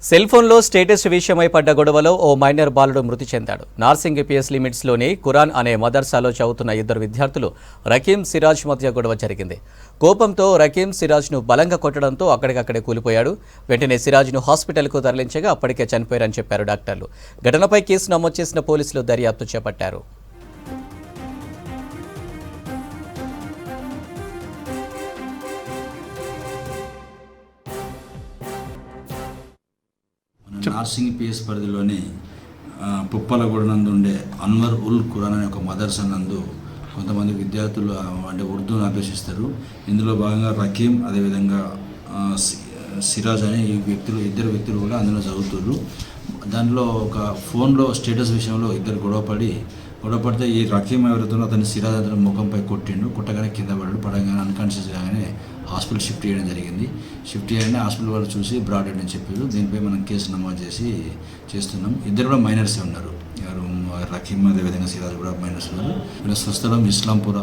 Cell ఫోన్లో status విషయమై పడ్డ గొడవలో ఓ మైనర్ బాలుడు మృతి చెందాడు. నార్సింగ్ పిఎస్ లిమిట్స్లోని ఖురాన్ అనే మదర్సాలో చదువుతున్న ఇద్దరు విద్యార్థులు రకీం సిరాజ్ మధ్య గొడవ జరిగింది. కోపంతో రకీం సిరాజ్ను బలంగా కొట్టడంతో అక్కడికక్కడే కూలిపోయాడు. వెంటనే సిరాజ్ను హాస్పిటల్కు తరలించగా అప్పటికే చనిపోయారని చెప్పారు డాక్టర్లు. ఘటనపై కేసు నమోదు చేసిన పోలీసులు దర్యాప్తు చేపట్టారు. నార్సింగ్ పిఎస్ పరిధిలోని పుప్పలగూడ నందు ఉండే అన్వర్ ఉల్ ఖురాన్ అనే ఒక మదర్సా నందు కొంతమంది విద్యార్థులు అంటే ఉర్దూను అభ్యసిస్తారు. ఇందులో భాగంగా రకీం అదేవిధంగా సిరాజ్ అనే ఇద్దరు వ్యక్తులు కూడా అందులో చదువుతారు. దాంట్లో ఒక ఫోన్లో స్టేటస్ విషయంలో ఇద్దరు గొడవపడితే ఈ రకీం ఎవరితో అతని సిరాజ్ అతని ముఖంపై కొట్టగానే కింద పడగానే అన్కాన్షియస్ గానే హాస్పిటల్ షిఫ్ట్ చేయడం జరిగింది. షిఫ్ట్ చేయగానే హాస్పిటల్ వాళ్ళు చూసి బ్రాడ్ అని చెప్పారు. దీనిపై మనం కేసు నమోదు చేస్తున్నాం. ఇద్దరు కూడా మైనర్సే ఉన్నారు. రకీం అదేవిధంగా సిరాజ్ కూడా మైనర్స్ ఉన్నారు. స్వస్థలం ఇస్లాంపుర.